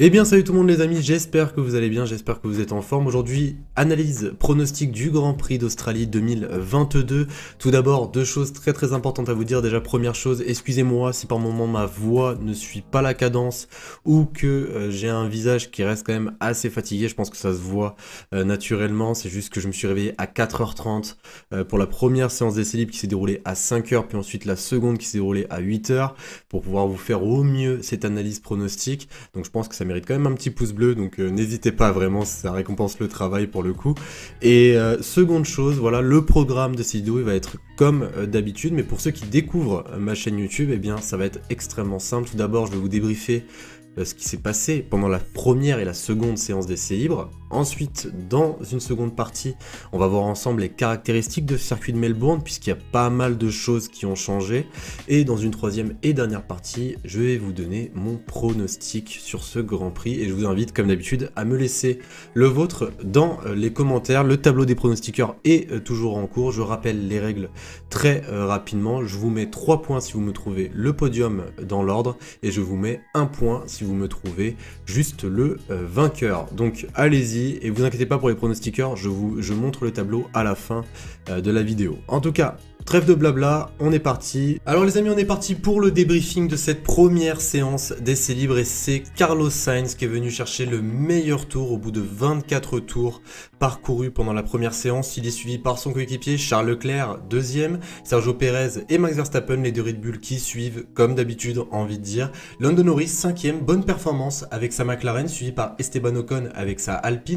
Eh bien salut tout le monde les amis, j'espère que vous allez bien, j'espère que vous êtes en forme. Aujourd'hui, analyse pronostic du Grand Prix d'Australie 2022. Tout d'abord, deux choses très importantes à vous dire. Déjà première chose, excusez-moi si par moment ma voix ne suit pas la cadence ou que j'ai un visage qui reste quand même assez fatigué. Je pense que ça se voit naturellement, c'est juste que je me suis réveillé à 4h30 pour la première séance d'essai libre qui s'est déroulée à 5h, puis ensuite la seconde qui s'est déroulée à 8h pour pouvoir vous faire au mieux cette analyse pronostic. Donc je pense que ça mérite quand même un petit pouce bleu, donc n'hésitez pas vraiment, ça récompense le travail pour le coup. Et seconde chose, voilà, le programme de cette vidéo il va être comme d'habitude, mais pour ceux qui découvrent ma chaîne YouTube, eh bien ça va être extrêmement simple. Tout d'abord, je vais vous débriefer ce qui s'est passé pendant la première et la seconde séance d'essai libre. Ensuite, dans une seconde partie, on va voir ensemble les caractéristiques de ce circuit de Melbourne, puisqu'il y a pas mal de choses qui ont changé. Et dans une troisième et dernière partie, je vais vous donner mon pronostic sur ce Grand Prix. Et je vous invite, comme d'habitude, à me laisser le vôtre dans les commentaires. Le tableau des pronostiqueurs est toujours en cours. Je rappelle les règles très rapidement. Je vous mets 3 points si vous me trouvez le podium dans l'ordre. Et je vous mets 1 point si vous me trouvez juste le vainqueur. Donc allez-y. Et vous inquiétez pas pour les pronostiqueurs, je montre le tableau à la fin de la vidéo. En tout cas, trêve de blabla, on est parti. Alors les amis, on est parti pour le débriefing de cette première séance d'essai libre et c'est Carlos Sainz qui est venu chercher le meilleur tour au bout de 24 tours parcourus pendant la première séance. Il est suivi par son coéquipier Charles Leclerc, deuxième, Sergio Pérez et Max Verstappen, les deux Red Bull qui suivent comme d'habitude, envie de dire. Lando Norris, cinquième, bonne performance avec sa McLaren, suivi par Esteban Ocon avec sa Alpine.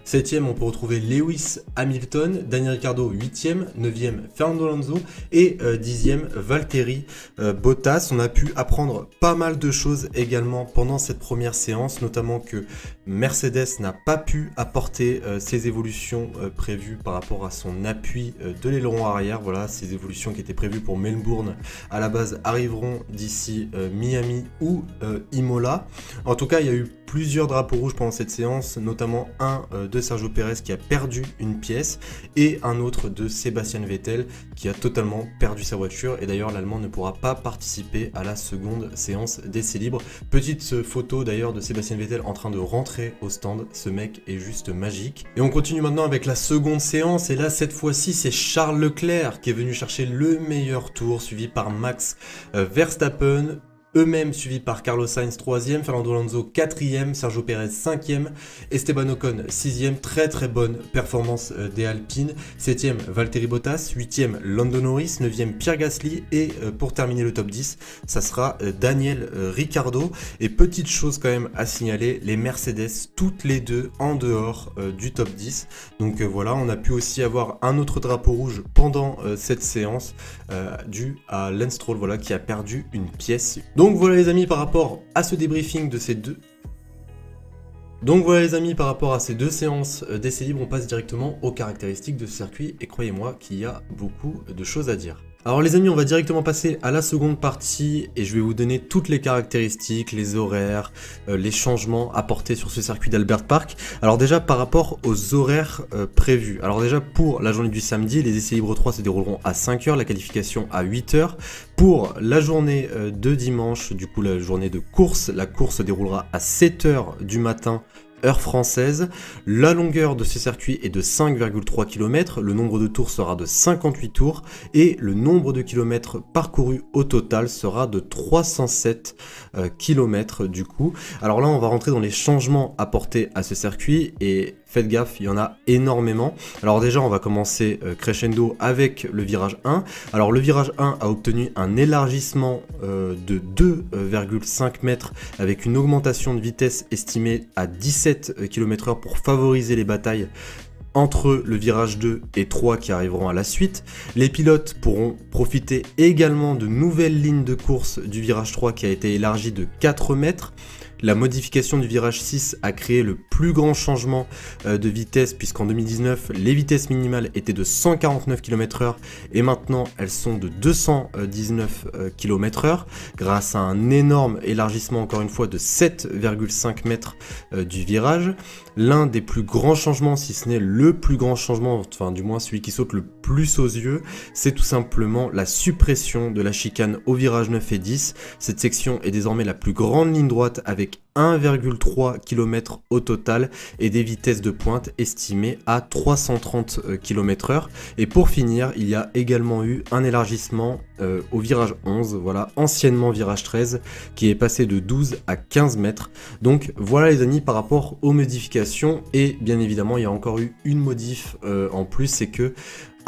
Septième, on peut retrouver Lewis Hamilton, Daniel Ricciardo, huitième, neuvième, Fernando Alonso et 10e Valtteri Bottas. On a pu apprendre pas mal de choses également pendant cette première séance, notamment que Mercedes n'a pas pu apporter ses évolutions prévues par rapport à son appui de l'aileron arrière. Voilà, ces évolutions qui étaient prévues pour Melbourne à la base arriveront d'ici Miami ou Imola. En tout cas, il y a eu plusieurs drapeaux rouges pendant cette séance, notamment un de Sergio Pérez qui a perdu une pièce et un autre de Sébastien Vettel qui a totalement perdu sa voiture. Et d'ailleurs, l'Allemand ne pourra pas participer à la seconde séance d'essai libre. Petite photo d'ailleurs de Sébastien Vettel en train de rentrer au stand. Ce mec est juste magique. Et on continue maintenant avec la seconde séance. Et là, cette fois-ci, c'est Charles Leclerc qui est venu chercher le meilleur tour, suivi par Max Verstappen. Eux-mêmes suivis par Carlos Sainz 3e, Fernando Alonso 4e, Sergio Pérez 5e, Esteban Ocon 6e, très bonne performance des Alpines, 7e Valtteri Bottas, 8e Lando Norris, 9e Pierre Gasly et pour terminer le top 10, ça sera Daniel Ricciardo. Et petite chose quand même à signaler, les Mercedes toutes les deux en dehors du top 10. Donc voilà, on a pu aussi avoir un autre drapeau rouge pendant cette séance dû à Lance Stroll, voilà, qui a perdu une pièce. Donc voilà les amis par rapport à ce débriefing de ces deux... par rapport à ces deux séances d'essai libre, on passe directement aux caractéristiques de ce circuit et croyez-moi qu'il y a beaucoup de choses à dire. Alors les amis, on va directement passer à la seconde partie et je vais vous donner toutes les caractéristiques, les horaires, les changements apportés sur ce circuit d'Albert Park. Alors déjà par rapport aux horaires prévus. Alors déjà pour la journée du samedi, les essais libres 3 se dérouleront à 5h, la qualification à 8h. Pour la journée de dimanche, du coup la journée de course, la course se déroulera à 7h du matin. Heure française, la longueur de ce circuit est de 5,3 km, le nombre de tours sera de 58 tours et le nombre de kilomètres parcourus au total sera de 307 km du coup. Alors là on va rentrer dans les changements apportés à ce circuit et faites gaffe, il y en a énormément. Alors déjà on va commencer crescendo avec le virage 1. Alors le virage 1 a obtenu un élargissement de 2,5 mètres avec une augmentation de vitesse estimée à 17 km/h pour favoriser les batailles entre le virage 2 et 3 qui arriveront à la suite. Les pilotes pourront profiter également de nouvelles lignes de course du virage 3 qui a été élargi de 4 mètres. La modification du virage 6 a créé le plus grand changement de vitesse puisqu'en 2019, les vitesses minimales étaient de 149 km/h et maintenant elles sont de 219 km/h grâce à un énorme élargissement encore une fois de 7,5 mètres du virage. L'un des plus grands changements, si ce n'est le plus grand changement, enfin du moins celui qui saute le plus aux yeux, c'est tout simplement la suppression de la chicane au virage 9 et 10. Cette section est désormais la plus grande ligne droite avec 1,3 km au total et des vitesses de pointe estimées à 330 km/h. Et pour finir, il y a également eu un élargissement au virage 11, voilà, anciennement virage 13, qui est passé de 12 à 15 mètres. Donc voilà les amis par rapport aux modifications, et bien évidemment il y a encore eu une modif en plus, c'est que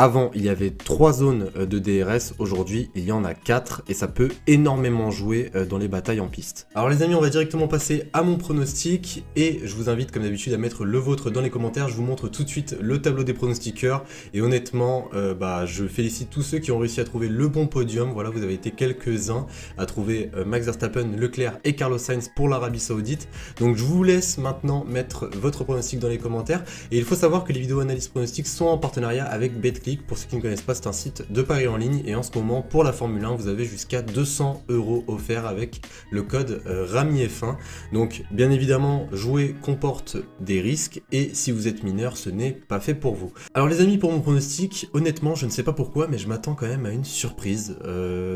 avant, il y avait 3 zones de DRS, aujourd'hui il y en a 4 et ça peut énormément jouer dans les batailles en piste. Alors les amis, on va directement passer à mon pronostic et je vous invite comme d'habitude à mettre le vôtre dans les commentaires. Je vous montre tout de suite le tableau des pronostiqueurs et honnêtement, je félicite tous ceux qui ont réussi à trouver le bon podium. Voilà, vous avez été quelques-uns à trouver Max Verstappen, Leclerc et Carlos Sainz pour l'Arabie Saoudite. Donc je vous laisse maintenant mettre votre pronostic dans les commentaires et il faut savoir que les vidéos analyse pronostics sont en partenariat avec BetClick. Pour ceux qui ne connaissent pas, c'est un site de paris en ligne et en ce moment pour la Formule 1 vous avez jusqu'à 200 € offerts avec le code RAMIF1. Donc bien évidemment jouer comporte des risques et si vous êtes mineur ce n'est pas fait pour vous. Alors les amis, pour mon pronostic, honnêtement je ne sais pas pourquoi mais je m'attends quand même à une surprise.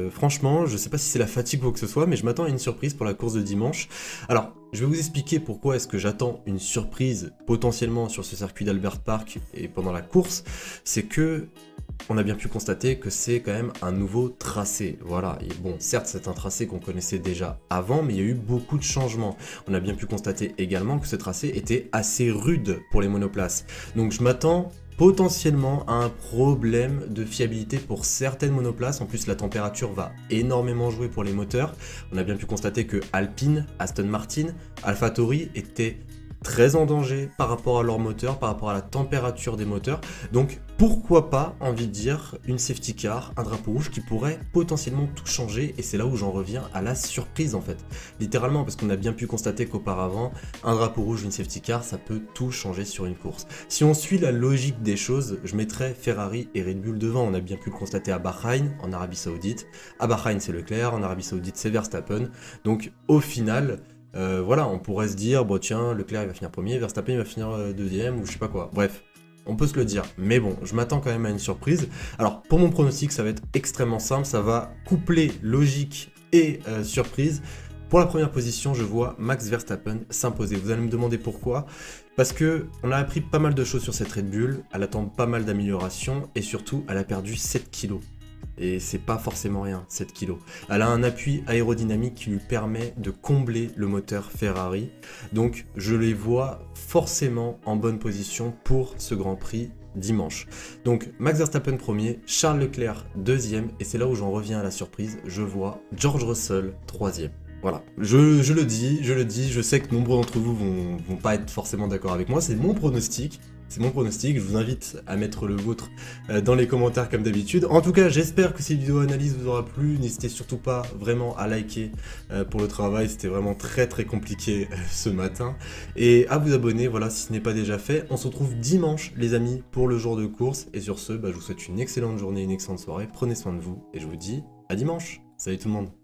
Franchement je sais pas si c'est la fatigue ou quoi que ce soit mais je m'attends à une surprise pour la course de dimanche. Alors je vais vous expliquer pourquoi est-ce que j'attends une surprise potentiellement sur ce circuit d'Albert Park et pendant la course. C'est que on a bien pu constater que c'est quand même un nouveau tracé. Voilà, et bon, certes c'est un tracé qu'on connaissait déjà avant, mais il y a eu beaucoup de changements. On a bien pu constater également que ce tracé était assez rude pour les monoplaces. Donc je m'attends potentiellement à un problème de fiabilité pour certaines monoplaces. En plus la température va énormément jouer pour les moteurs. On a bien pu constater que Alpine, Aston Martin, AlphaTauri étaient très en danger par rapport à leur moteur, par rapport à la température des moteurs. Donc pourquoi pas, envie de dire, une safety car, un drapeau rouge qui pourrait potentiellement tout changer, et c'est là où j'en reviens à la surprise en fait. Littéralement, parce qu'on a bien pu constater qu'auparavant, un drapeau rouge, une safety car, ça peut tout changer sur une course. Si on suit la logique des choses, je mettrais Ferrari et Red Bull devant. On a bien pu le constater à Bahreïn, en Arabie Saoudite. À Bahreïn c'est Leclerc, en Arabie Saoudite c'est Verstappen. Donc au final, voilà, on pourrait se dire, bon tiens, Leclerc il va finir premier, Verstappen il va finir deuxième, ou je sais pas quoi. Bref, on peut se le dire, mais bon, je m'attends quand même à une surprise. Alors, pour mon pronostic, ça va être extrêmement simple, ça va coupler logique et surprise. Pour la première position, je vois Max Verstappen s'imposer. Vous allez me demander pourquoi. Parce que on a appris pas mal de choses sur cette Red Bull, elle attend pas mal d'améliorations, et surtout, elle a perdu 7 kilos. Et c'est pas forcément rien, 7 kg. Elle a un appui aérodynamique qui lui permet de combler le moteur Ferrari. Donc je les vois forcément en bonne position pour ce Grand Prix dimanche. Donc Max Verstappen premier, Charles Leclerc deuxième, et c'est là où j'en reviens à la surprise, je vois George Russell troisième. Voilà, je le dis, je sais que nombreux d'entre vous vont pas être forcément d'accord avec moi, c'est mon pronostic. C'est mon pronostic, je vous invite à mettre le vôtre dans les commentaires comme d'habitude. En tout cas, j'espère que cette vidéo analyse vous aura plu. N'hésitez surtout pas vraiment à liker pour le travail. C'était vraiment très compliqué ce matin. Et à vous abonner, voilà, si ce n'est pas déjà fait. On se retrouve dimanche, les amis, pour le jour de course. Et sur ce, je vous souhaite une excellente journée, une excellente soirée. Prenez soin de vous et je vous dis à dimanche. Salut tout le monde.